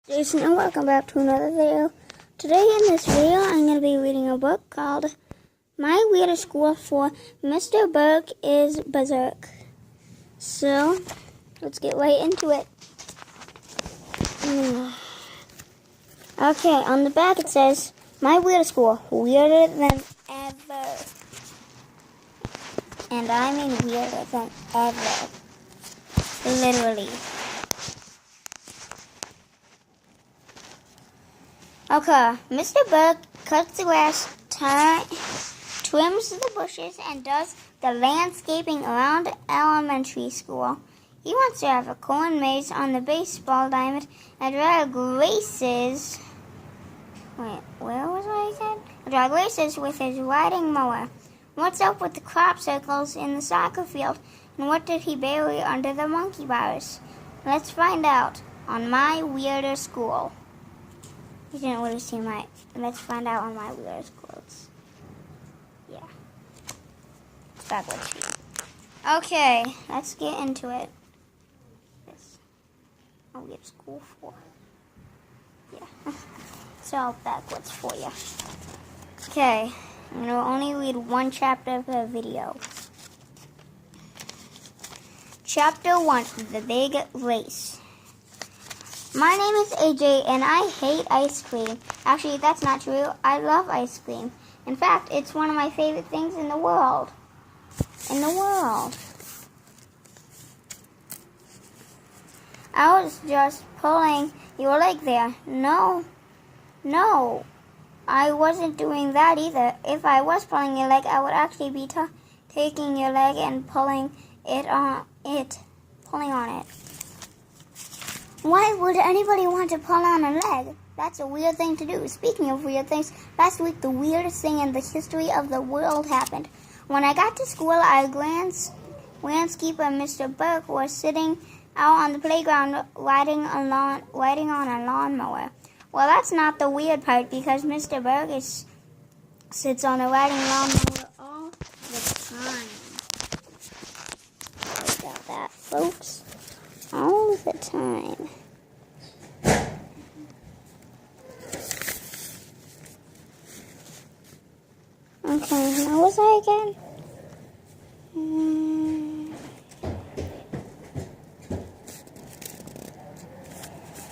Jason, and welcome back to another video. Today in this video I'm going to be reading a book called My Weirdest School for Mr.Berke is Berserk. So, let's get right into it. Okay, on the back it says, My Weirdest School, weirder than ever. And I mean weirder than ever. Literally. Okay, Mr. Berke cuts the grass, trims the bushes, and does the landscaping around elementary school. He wants to have a corn maze on the baseball diamond and drag races. Wait, where was I again? Drag races with his riding mower. What's up with the crop circles in the soccer field? And what did he bury under the monkey bars? Let's find out on My Weirder School. You didn't really see my... Let's find out on My Weirder School. Yeah. It's backwards. Okay, let's get into it. This. My Weird School 4. Yeah. It's all backwards for you. Okay. I'm going to only read one chapter per video. Chapter 1, The Big Race. My name is AJ and I hate ice cream. Actually, that's not true. I love ice cream. In fact, it's one of my favorite things in the world. I was just pulling your leg there. No. I wasn't doing that either. If I was pulling your leg, I would actually be taking your leg and pulling on it. Why would anybody want to pull on a leg? That's a weird thing to do. Speaking of weird things, last week the weirdest thing in the history of the world happened. When I got to school, our landscaper Mr. Berke was sitting out on the playground riding on a lawnmower. Well, that's not the weird part because Mr. Berke sits on a riding lawnmower all the time. Sorry about that, folks. All the time. Okay, where was I again?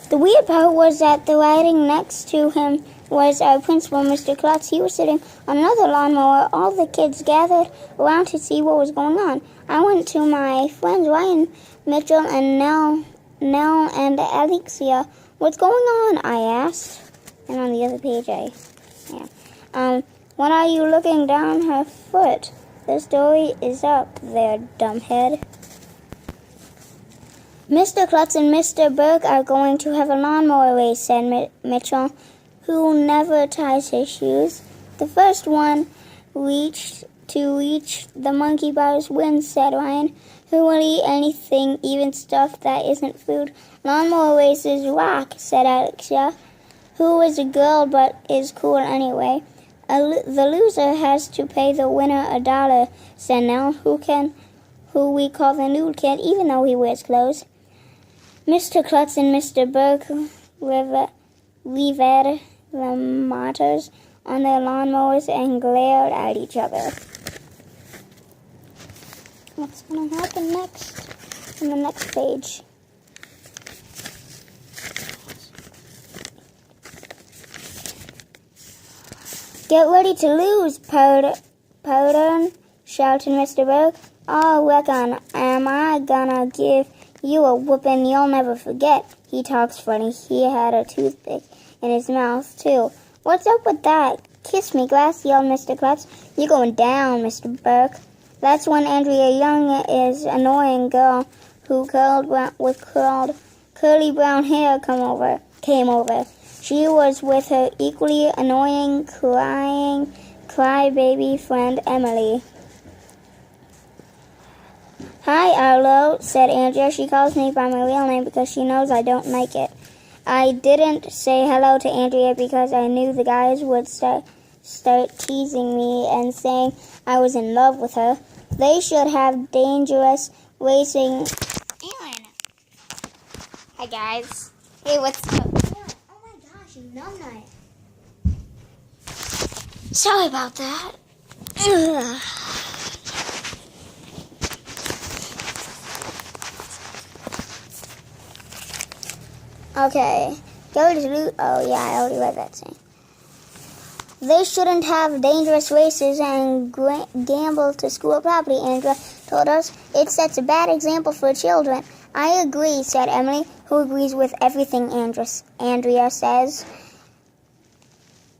The weird part was that the riding next to him was our principal, Mr. Klutz. He was sitting on another lawnmower. All the kids gathered around to see what was going on. I went to my friends Ryan, Mitchell, and Nell and Alexia. What's going on? I asked. And on the other page, what are you looking down her foot? The story is up there, dumbhead. Mr. Klutz and Mr. Berke are going to have a lawnmower race, said Mitchell, who never ties his shoes. The first one to reach the monkey bars wins, said Ryan. Who will eat anything, even stuff that isn't food? Lawnmower races rock, said Alexia, who is a girl but is cool anyway. The loser has to pay the winner $1, said Nell, who we call the nude kid, even though he wears clothes. Mr. Klutz and Mr. Berke revered the motors on their lawnmowers and glared at each other. What's going to happen next? On the next page. Get ready to lose, pardon, shouted Mr. Berke. Oh, reckon, am I gonna give you a whooping you'll never forget. He talks funny. He had a toothpick in his mouth, too. What's up with that? Kiss me, grass, yelled Mr. Klutz. You're going down, Mr. Berke. That's when Andrea Young, is annoying girl who with curly brown hair, came over. She was with her equally annoying, crybaby friend Emily. Hi, Arlo, said Andrea. She calls me by my real name because she knows I don't like it. I didn't say hello to Andrea because I knew the guys would start teasing me and saying I was in love with her. They should have dangerous racing. Aaron. Hi, guys. Hey, what's up? numbnut. Sorry about that. Ugh. Okay. Go to loot. Oh yeah, I already read that thing. They shouldn't have dangerous races and gamble to school property, Andrea told us. It sets a bad example for children. I agree, said Emily, who agrees with everything Andrea says.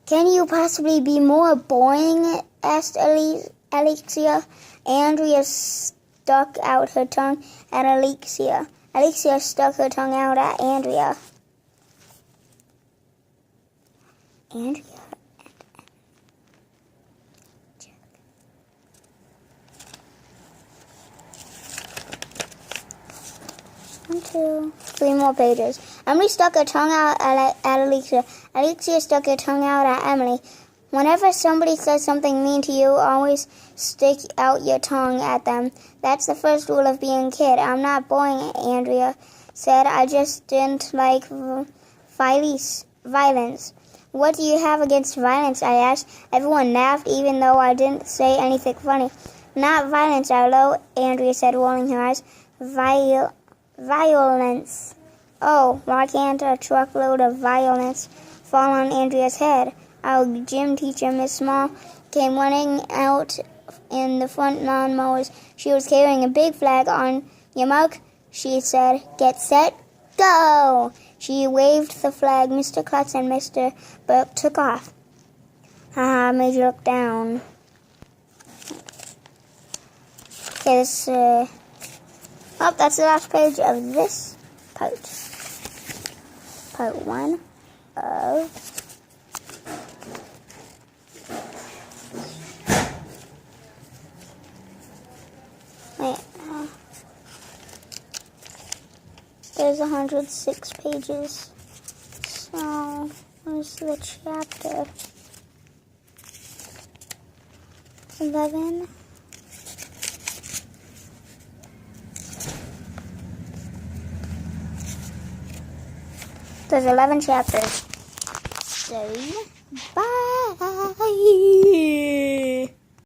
Can you possibly be more boring? Asked Alexia. Andrea stuck out her tongue at Alexia. Alexia stuck her tongue out at Andrea. Andrea. 1, 2, 3 more pages. Emily stuck her tongue out at Alexia. Alexia stuck her tongue out at Emily. Whenever somebody says something mean to you, always stick out your tongue at them. That's the first rule of being a kid. I'm not boring, Andrea said. I just didn't like violence. What do you have against violence? I asked. Everyone laughed, even though I didn't say anything funny. Not violence, Arlo, Andrea said, rolling her eyes. Violence. Oh, why can't a truckload of violence fall on Andrea's head? Our gym teacher, Miss Small, came running out in the front lawnmowers. She was carrying a big flag. On your mark, she said, get set, go! She waved the flag. Mr. Klutz and Mr. Berke took off. Haha, made you look down. Okay, this, that's the last page of this part. Part 1 of... There's 106 pages. So, where's the chapter? 11. There's 11 chapters. So, bye!